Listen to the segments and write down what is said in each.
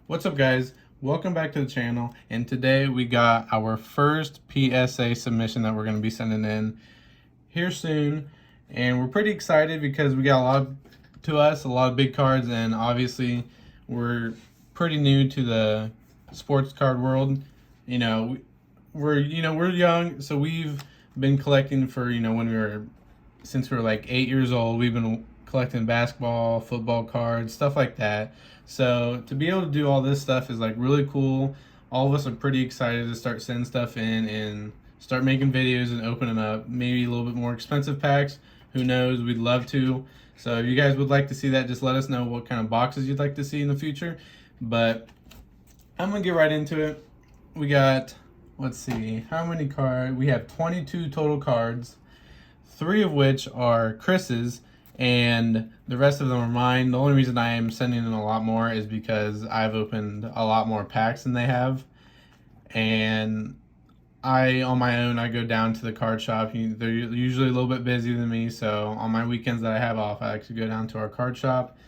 What's up, guys? Welcome back to the channel, and today we got our first PSA submission that we're going to be sending in here soon, and we're pretty excited because we got a lot of big cards, and obviously we're pretty new to the sports card world. We're young, so we've been collecting for since we were like 8 years old. We've been collecting basketball, football cards, stuff like that. So to be able to do all this stuff is like really cool. All of us are pretty excited to start sending stuff in and start making videos and opening up maybe a little bit more expensive packs. Who knows? We'd love to. So if you guys would like to see that, just let us know what kind of boxes you'd like to see in the future. But I'm gonna get right into it. We got, let's see, how many cards? We have 22 total cards, 3 of which are Chris's, and the rest of them are mine. The only reason I am sending in a lot more is because I've opened a lot more packs than they have, and on my own, I go down to the card shop. They're usually a little bit busier than me, so on my weekends that I have off, I actually go down to our card shop,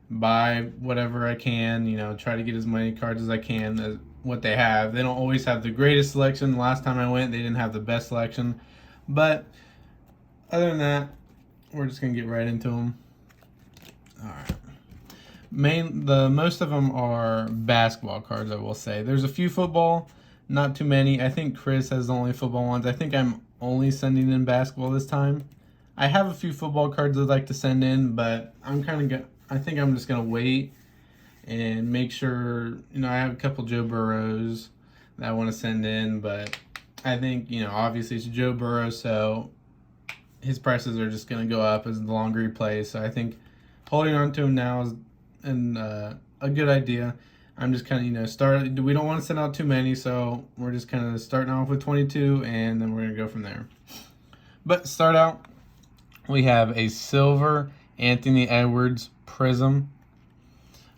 buy whatever I can, try to get as many cards as I can as what they have. They don't always have the greatest selection. The last time I went, they didn't have the best selection, but other than that, we're just gonna get right into them. All right. Most of them are basketball cards, I will say. There's a few football, not too many. I think Chris has the only football ones. I think I'm only sending in basketball this time. I have a few football cards I'd like to send in, but I think I'm just gonna wait and make sure. I have a couple Joe Burrows that I want to send in, but I think obviously it's Joe Burrow, so his prices are just going to go up as the longer he plays. So I think holding on to him now is a good idea. I'm just kind of, we don't want to send out too many, so we're just kind of starting off with 22, and then we're going to go from there. But start out, we have a silver Anthony Edwards Prism.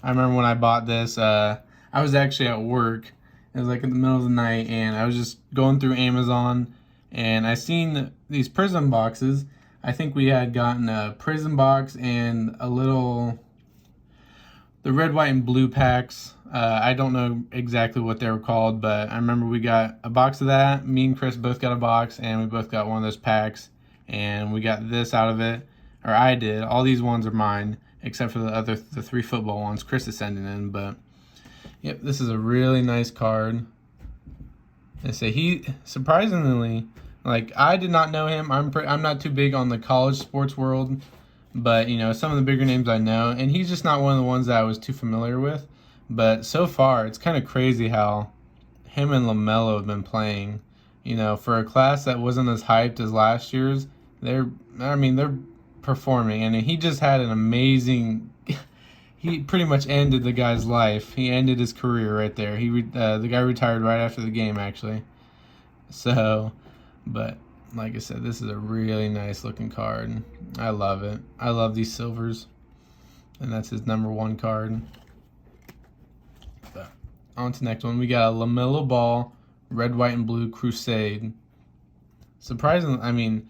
I remember when I bought this, I was actually at work. It was like in the middle of the night, and I was just going through Amazon, and I seen these Prism boxes. I think we had gotten a Prism box and the red, white, and blue packs. I don't know exactly what they were called, but I remember we got a box of that. Me and Chris both got a box, and we both got one of those packs, and we got this out of it, or I did. All these ones are mine, except for the 3 football ones Chris is sending in, but yep, this is a really nice card. They say he surprisingly, like, I did not know him. I'm not too big on the college sports world, but some of the bigger names I know, and he's just not one of the ones that I was too familiar with. But so far, it's kind of crazy how him and Lamelo have been playing. For a class that wasn't as hyped as last year's, they're performing, and he just had an amazing. He pretty much ended the guy's life. He ended his career right there. The guy retired right after the game, actually. So, but like I said, this is a really nice looking card. I love it. I love these silvers, and that's his number 1 card. But on to the next one. We got a Lamelo Ball, red, white, and blue Crusade. Surprisingly,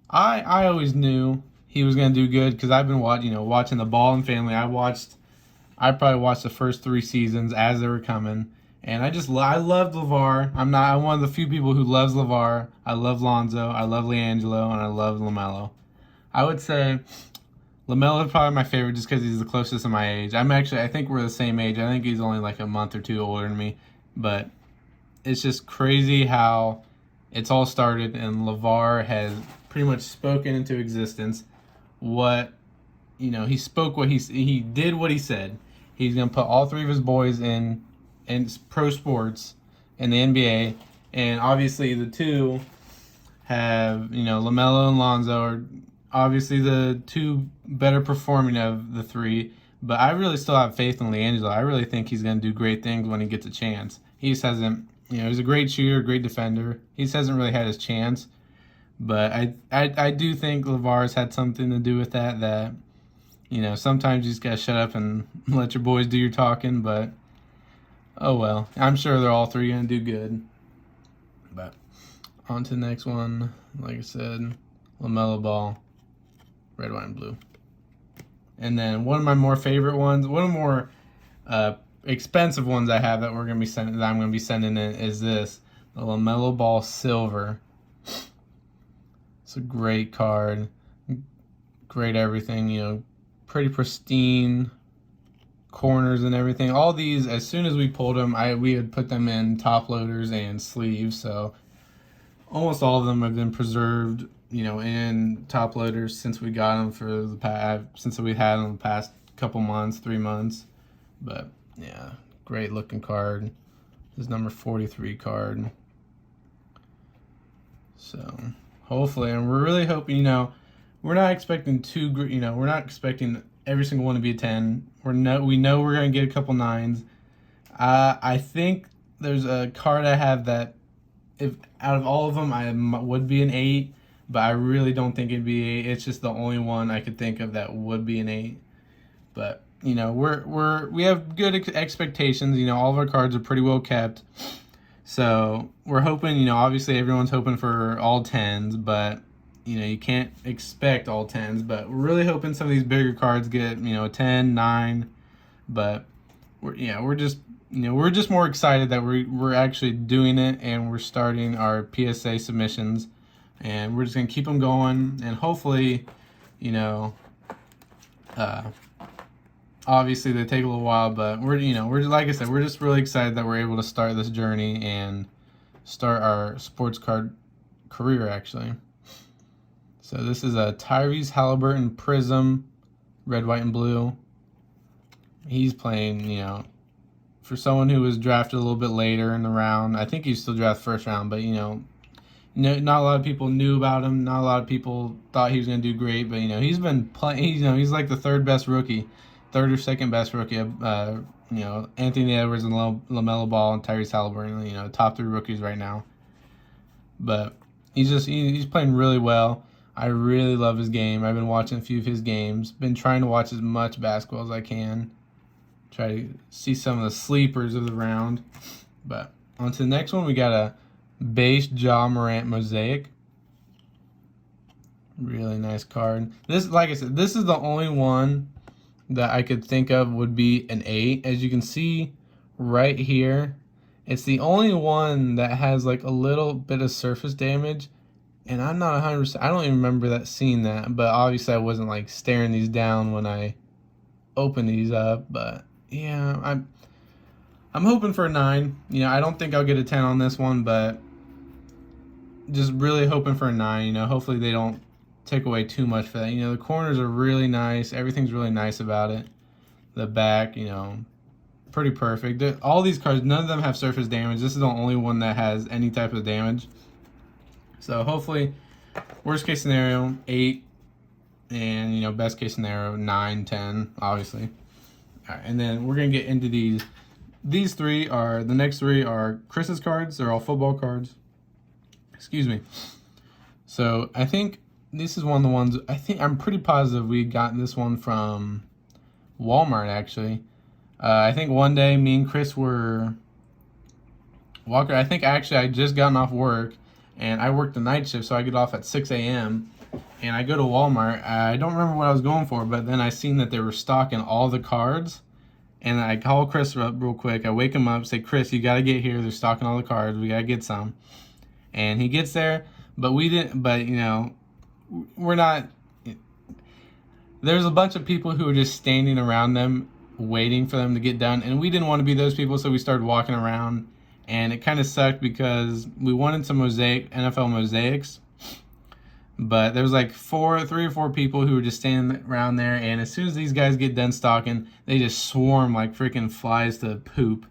I always knew he was gonna do good because I've been watching the Ball and Family. I probably watched the first 3 seasons as they were coming, and I loved LeVar. I'm one of the few people who loves LeVar. I love Lonzo, I love LiAngelo, and I love Lamelo. I would say Lamelo is probably my favorite just because he's the closest to my age. I think we're the same age. I think he's only like a month or 2 older than me, but it's just crazy how it's all started, and LeVar has pretty much spoken into existence he did what he said. He's going to put all 3 of his boys in pro sports in the NBA, and obviously the 2 have, Lamelo and Lonzo are obviously the 2 better performing of the 3, but I really still have faith in LiAngelo. I really think he's going to do great things when he gets a chance. He just hasn't, he's a great shooter, great defender. He just hasn't really had his chance. But I do think LeVar's had something to do with that, sometimes you just got to shut up and let your boys do your talking, but oh well. I'm sure they're all 3 going to do good. But on to the next one. Like I said, Lamelo Ball, red, white, and blue. And then one of my more favorite ones, one of the more expensive ones I have that I'm going to be sending in is this, the Lamelo Ball Silver. It's a great card, great everything, you know, pretty pristine corners and everything. All these, as soon as we pulled them, we had put them in top loaders and sleeves, so almost all of them have been preserved, you know, in top loaders since we got them for the past, since we had them the past couple months, 3 months. But yeah, great looking card. This is number 43 card. So hopefully, and we're really hoping, you know, we're not expecting we're not expecting every single one to be a 10. We know we're gonna get a couple 9s. I think there's a card I have that, if out of all of them, I would be an 8, but I really don't think it'd be 8. It's just the only one I could think of that would be an 8. But you know, we have good expectations. You know, all of our cards are pretty well kept. So we're hoping, you know, obviously everyone's hoping for all 10s, but you know, you can't expect all 10s. But we're really hoping some of these bigger cards get, you know, a 10, 9. But we're just more excited that we're actually doing it, and we're starting our PSA submissions, and we're just gonna keep them going, and hopefully, you know, obviously they take a little while, but we're like I said, we're just really excited that we're able to start this journey and start our sports card career, actually. So this is a Tyrese Halliburton Prism, red, white, and blue. He's playing, you know, for someone who was drafted a little bit later in the round. I think he's still drafted first round, but you know, not a lot of people knew about him. Not a lot of people thought he was going to do great, but you know, he's been playing. You know, he's like the third or second best rookie. You know, Anthony Edwards and Lamelo Ball and Tyrese Halliburton. You know, top 3 rookies right now. But he's playing really well. I really love his game. I've been watching a few of his games. Been trying to watch as much basketball as I can. Try to see some of the sleepers of the round. But on to the next one, we got a base Ja Morant Mosaic. Really nice card. This, like I said, this is the only one that I could think of would be an 8. As you can see right here, it's the only one that has like a little bit of surface damage. And I'm not 100%, I don't even remember seeing that, but obviously I wasn't like staring these down when I opened these up. But yeah, I'm hoping for a 9. You know, I don't think I'll get a 10 on this one, but just really hoping for a 9. You know, hopefully they don't take away too much for that. You know, the corners are really nice. Everything's really nice about it. The back, you know, pretty perfect. All these cards, none of them have surface damage. This is the only one that has any type of damage. So hopefully, worst case scenario, 8, and you know, best case scenario, 9, 10, obviously. All right, and then we're gonna get into these. The next 3 are Chris's cards. They're all football cards. Excuse me. So I think this is one of the ones, I'm pretty positive we got this one from Walmart, actually. I think one day me and Chris were walking. I think actually I just gotten off work, and I worked the night shift, so I get off at 6 a.m. And I go to Walmart. I don't remember what I was going for, but then I seen that they were stocking all the cards. And I call Chris up real quick. I wake him up, say, Chris, you got to get here. They're stocking all the cards. We got to get some. And he gets there, but you know, we're not. There's a bunch of people who are just standing around them, waiting for them to get done. And we didn't want to be those people, so we started walking around. And it kind of sucked because we wanted some NFL mosaics, but there was like 3 or 4 people who were just standing around there, and as soon as these guys get done stocking, they just swarm like freaking flies to poop,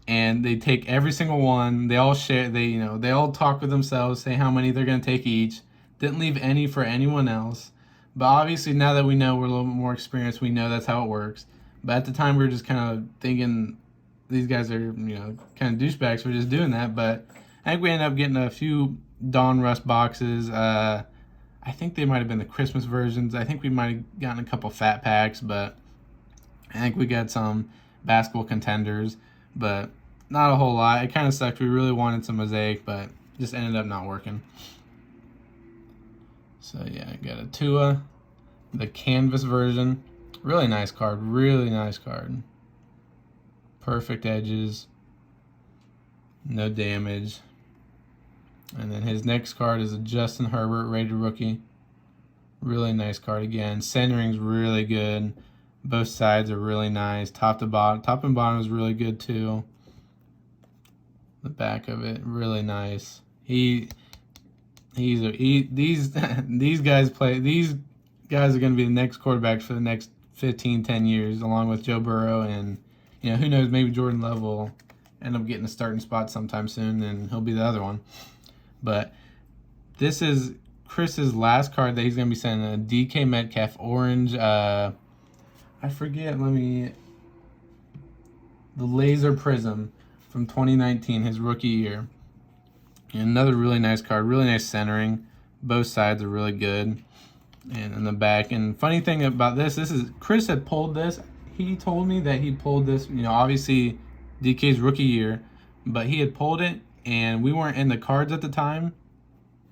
and they take every single one. They all share. They all talk with themselves, say how many they're gonna take each. Didn't leave any for anyone else. But obviously now that we know, we're a little bit more experienced, we know that's how it works. But at the time we were just kind of thinking, these guys are, you know, kind of douchebags for just doing that. But I think we ended up getting a few Dawn Rust boxes. I think they might have been the Christmas versions. I think we might have gotten a couple fat packs, but I think we got some basketball contenders, but not a whole lot. It kind of sucked. We really wanted some mosaic, but just ended up not working. So yeah, I got a Tua, the canvas version. Really nice card. Really nice card. Perfect edges. No damage. And then his next card is a Justin Herbert rated rookie. Really nice card again. Centering's really good. Both sides are really nice. Top to bottom. Top and bottom is really good too. The back of it, really nice. These these guys are going to be the next quarterbacks for the next 10 years, along with Joe Burrow, and who knows, maybe Jordan Love will end up getting a starting spot sometime soon, and he'll be the other one. But this is Chris's last card that he's going to be sending, a DK Metcalf orange. I forget. The laser prism from 2019, his rookie year. And another really nice card, really nice centering. Both sides are really good. And in the back. And funny thing about this is Chris had pulled this. He told me that he pulled this, obviously DK's rookie year, but he had pulled it and we weren't in the cards at the time.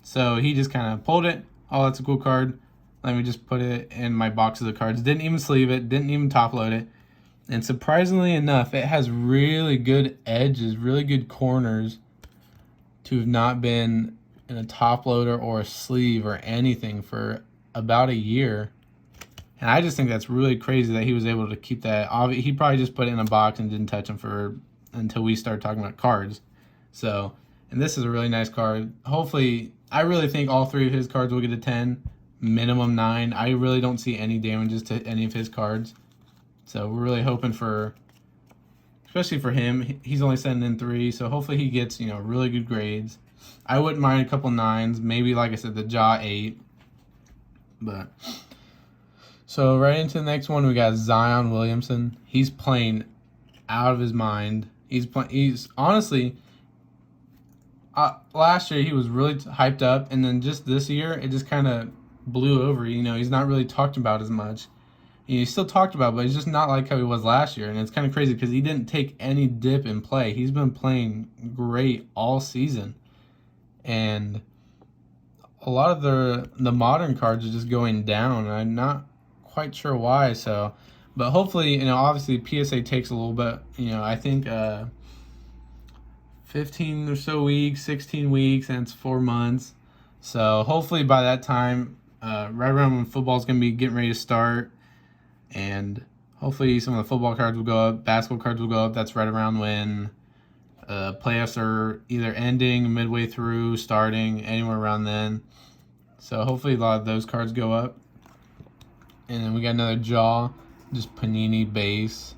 So he just kind of pulled it. Oh, that's a cool card. Let me just put it in my box of the cards. Didn't even sleeve it. Didn't even top load it. And surprisingly enough, it has really good edges, really good corners to have not been in a top loader or a sleeve or anything for about a year. And I just think that's really crazy that he was able to keep that. He probably just put it in a box and didn't touch them until we started talking about cards. So, and this is a really nice card. Hopefully, I really think all three of his cards will get a 10, minimum 9. I really don't see any damages to any of his cards. So we're really hoping for, especially for him, he's only sending in 3. So hopefully he gets, really good grades. I wouldn't mind a couple 9s. Maybe, like I said, the jaw 8. But so right into the next one, we got Zion Williamson. He's playing out of his mind. He's honestly, last year he was really hyped up, and then just this year it just kind of blew over. He's not really talked about as much. He's still talked about, but he's just not like how he was last year. And it's kind of crazy because he didn't take any dip in play. He's been playing great all season. And a lot of the modern cards are just going down. And I'm not quite sure why. So, but hopefully, obviously PSA takes a little bit, I think 15 or so weeks, 16 weeks, and it's 4 months. So hopefully by that time, right around when football's going to be getting ready to start, and hopefully some of the football cards will go up, basketball cards will go up. That's right around when playoffs are either ending, midway through, starting, anywhere around then. So hopefully a lot of those cards go up. And then we got another jaw, just Panini base.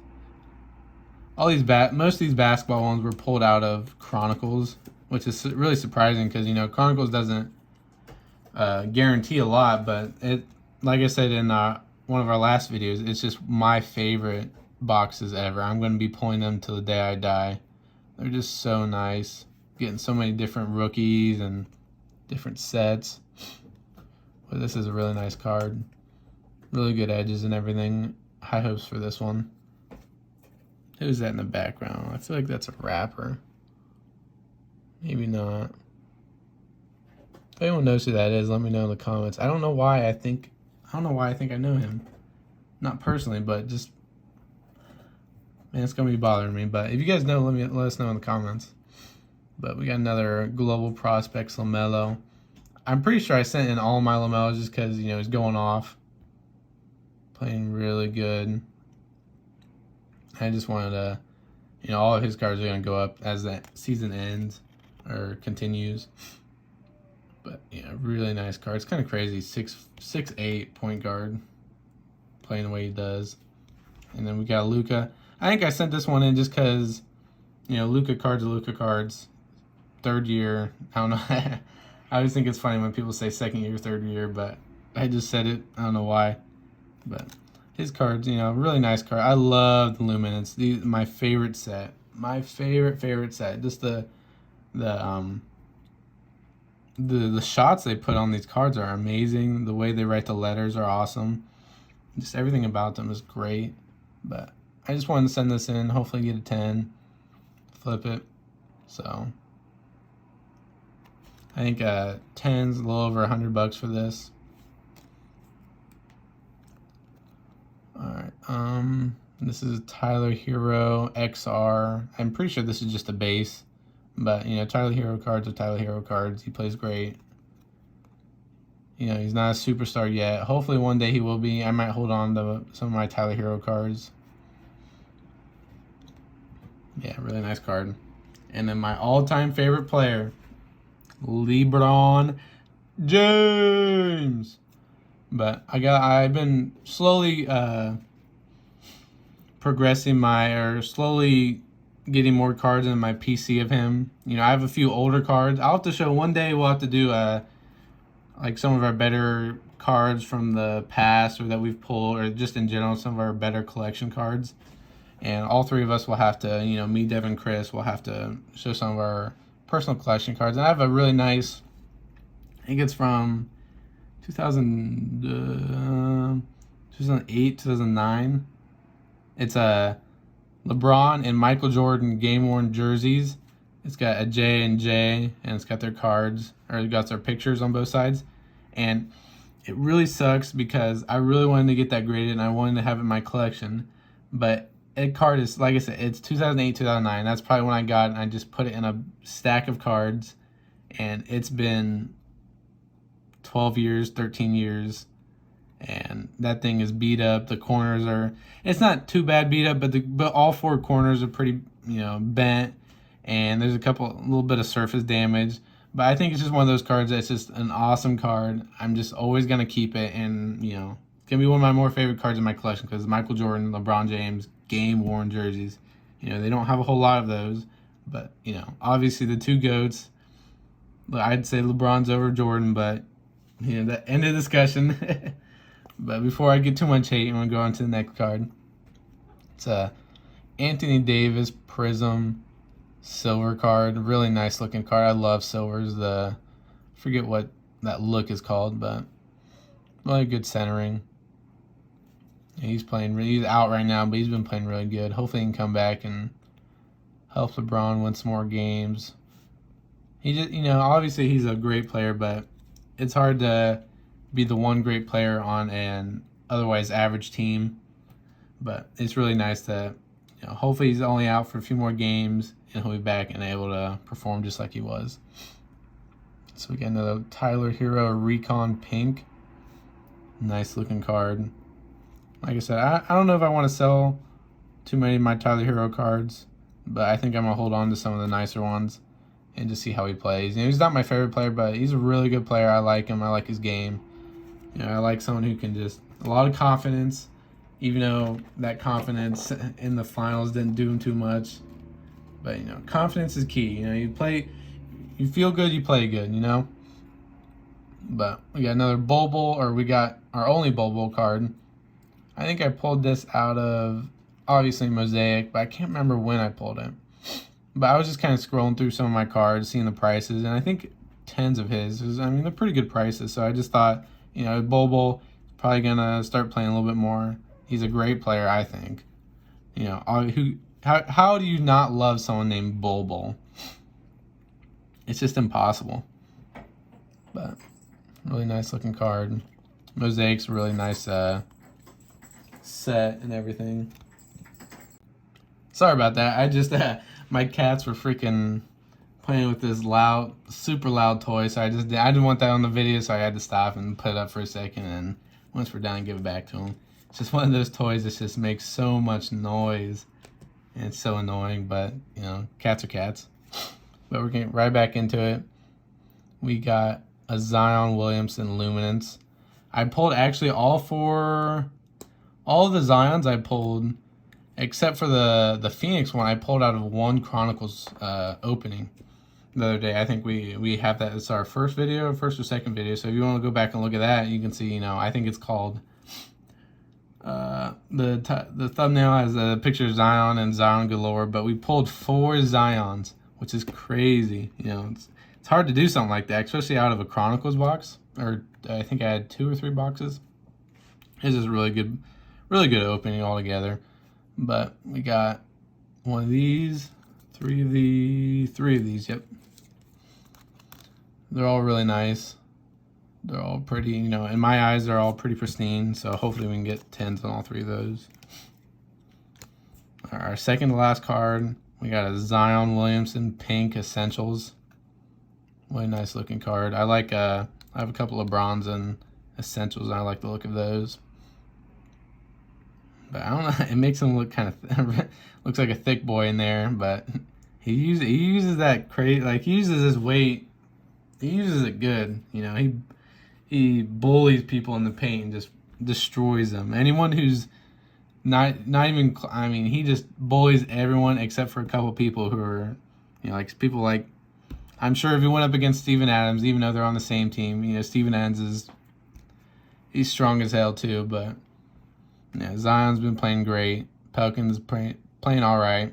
All these most of these basketball ones were pulled out of Chronicles, which is really surprising because Chronicles doesn't guarantee a lot, but it, like I said in one of our last videos, it's just my favorite boxes ever. I'm going to be pulling them till the day I die. They're just so nice. Getting so many different rookies and different sets. But this is a really nice card. Really good edges and everything. High hopes for this one. Who's that in the background? I feel like that's a rapper. Maybe not. If anyone knows who that is, let me know in the comments. I don't know why I think I know him. Not personally, but just, man, it's gonna be bothering me. But if you guys know, let us know in the comments. But we got another Global Prospects Lamelo. I'm pretty sure I sent in all my Lamelos just because he's going off, playing really good. I just wanted to, all of his cards are gonna go up as that season ends or continues. But really nice card. It's kind of crazy. 6'8" point guard, playing the way he does. And then we got Luka. I think I sent this one in just because, Luka cards are Luka cards. Third year. I don't know. I always think it's funny when people say second year, third year, but I just said it. I don't know why. But his cards, really nice card. I love the Luminance. My favorite set. My favorite set. Just the shots they put on these cards are amazing. The way they write the letters are awesome. Just everything about them is great. But I just wanted to send this in. Hopefully get a 10. Flip it. So I think 10's a little over $100 for this. Alright. And this is Tyler Hero XR. I'm pretty sure this is just a base. But, you know, Tyler Hero cards are Tyler Hero cards. He plays great. You know, he's not a superstar yet. Hopefully one day he will be. I might hold on to some of my Tyler Hero cards. Yeah, really nice card. And then my all-time favorite player, Lebron James. But I've been slowly slowly getting more cards in my PC of him. You know, I have a few older cards. I'll have to show one day. We'll have to do like some of our better cards from the past or that we've pulled, or just in general some of our better collection cards. And all three of us will have to, you know, me, Devin, Chris, will have to show some of our personal collection cards. And I have a really nice, I think it's from 2008, 2009. It's a LeBron and Michael Jordan game-worn jerseys. It's got a J and J, and it's got their cards, or it got their pictures on both sides. And it really sucks because I really wanted to get that graded and I wanted to have it in my collection. But that card is, like I said, it's 2008, 2009. That's probably when I got it, and I just put it in a stack of cards. And it's been 12 years, 13 years. And that thing is beat up. The corners are, it's not too bad beat up, but all four corners are pretty, you know, bent. And there's a little bit of surface damage. But I think it's just one of those cards that's just an awesome card. I'm just always going to keep it. And, you know, it's going to be one of my more favorite cards in my collection because Michael Jordan, LeBron James, game-worn jerseys. You know, they don't have a whole lot of those. But, you know, obviously the two GOATs, I'd say LeBron's over Jordan, but, you know, that end of discussion. But before I get too much hate, I'm going to go on to the next card. It's a Anthony Davis Prism silver card. Really nice looking card. I love silvers. I forget what that look is called, but really good centering. He's out right now, but he's been playing really good. Hopefully he can come back and help LeBron win some more games. He just, you know, obviously he's a great player, but it's hard to be the one great player on an otherwise average team. But it's really nice that, you know, hopefully he's only out for a few more games and he'll be back and able to perform just like he was. So we get another Tyler Hero Recon Pink. Nice looking card. Like I said, I don't know if I want to sell too many of my Tyler Hero cards, but I think I'm going to hold on to some of the nicer ones and just see how he plays. You know, he's not my favorite player, but he's a really good player. I like him. I like his game. You know, I like someone who can just, a lot of confidence, even though that confidence in the finals didn't do him too much. But, you know, confidence is key. You know, you feel good, you play good, you know? But we got another Bobo, or we got our only Bobo card. I think I pulled this out of, obviously, Mosaic, but I can't remember when I pulled it. But I was just kind of scrolling through some of my cards, seeing the prices, and I think tens of his. I mean, they're pretty good prices, so I just thought, you know, Bobo probably going to start playing a little bit more. He's a great player, I think. You know, how do you not love someone named Bobo? It's just impossible. But really nice looking card. Mosaic's a really nice set and everything. Sorry about that. I just my cats were freaking playing with this super loud toy, so I didn't want that on the video, so I had to stop and put it up for a second, and once we're done, give it back to him. It's just one of those toys that just makes so much noise, and it's so annoying, but, you know, cats are cats. But we're getting right back into it. We got a Zion Williamson Luminance. I pulled actually all of the Zions I pulled, except for the Phoenix one, I pulled out of one Chronicles opening the other day. I think we have that. It's our first or second video. So if you want to go back and look at that, you can see, you know, I think it's called, the thumbnail has a picture of Zion and Zion galore, but we pulled 4 Zions, which is crazy. You know, it's hard to do something like that, especially out of a Chronicles box, or I think I had 2 or 3 boxes. This is really good opening altogether. But we got one of these, 3 of these, yep. They're all really nice. They're all pretty, you know, in my eyes, they're all pretty pristine. So hopefully we can get 10s on all 3 of those. Our second to last card, we got a Zion Williamson Pink Essentials. Really nice looking card. I have a couple of Lebrons and Essentials, and I like the look of those. But I don't know, it makes him look kind of looks like a thick boy in there, but he uses that crazy, like he uses his weight. He uses it good, you know. He bullies people in the paint and just destroys them. Anyone who's not even, I mean, he just bullies everyone except for a couple people who are, you know, like people like, I'm sure if he went up against Steven Adams, even though they're on the same team, you know, Steven Adams he's strong as hell too, but yeah, Zion's been playing great. Pelicans playing all right.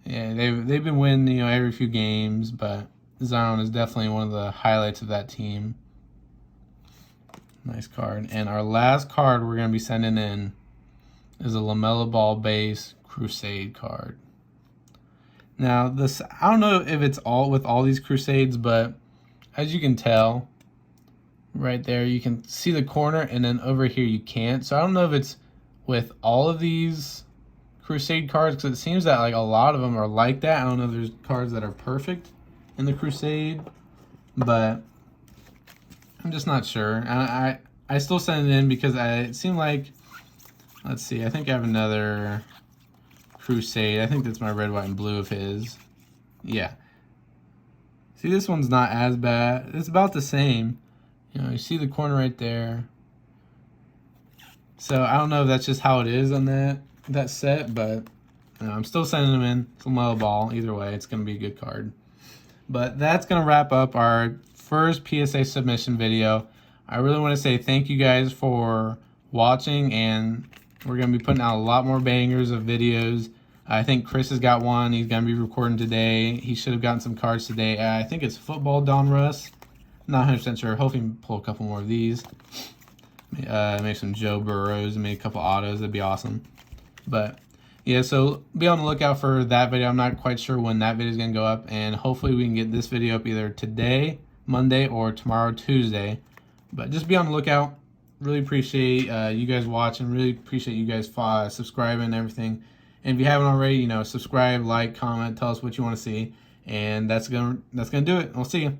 Yeah, they've been winning, you know, every few games, but Zion is definitely one of the highlights of that team. Nice card. And our last card we're going to be sending in is a Lamelo Ball base Crusade card. Now, this, I don't know if it's all with all these Crusades, but as you can tell, right there, you can see the corner, and then over here you can't. So I don't know if it's with all of these Crusade cards, because it seems that like a lot of them are like that. I don't know if there's cards that are perfect in the Crusade, but I'm just not sure. I still send it in because it seemed like, let's see, I think I have another Crusade. I think that's my red, white, and blue of his. Yeah. See, this one's not as bad. It's about the same. You know, you see the corner right there. So I don't know if that's just how it is on that set, but you know, I'm still sending them in. It's a Lamelo Ball. Either way, it's going to be a good card. But that's going to wrap up our first PSA submission video. I really want to say thank you guys for watching, and we're going to be putting out a lot more bangers of videos. I think Chris has got one. He's going to be recording today. He should have gotten some cards today. I think it's Football Don Russ. Not 100% sure. Hopefully we can pull a couple more of these. Maybe some Joe Burrows and maybe a couple autos. That'd be awesome. But yeah, so be on the lookout for that video. I'm not quite sure when that video is going to go up, and hopefully we can get this video up either today, Monday, or tomorrow, Tuesday. But just be on the lookout. Really appreciate you guys watching. Really appreciate you guys subscribing and everything. And if you haven't already, you know, subscribe, like, comment, tell us what you want to see. And that's gonna do it. I'll see you.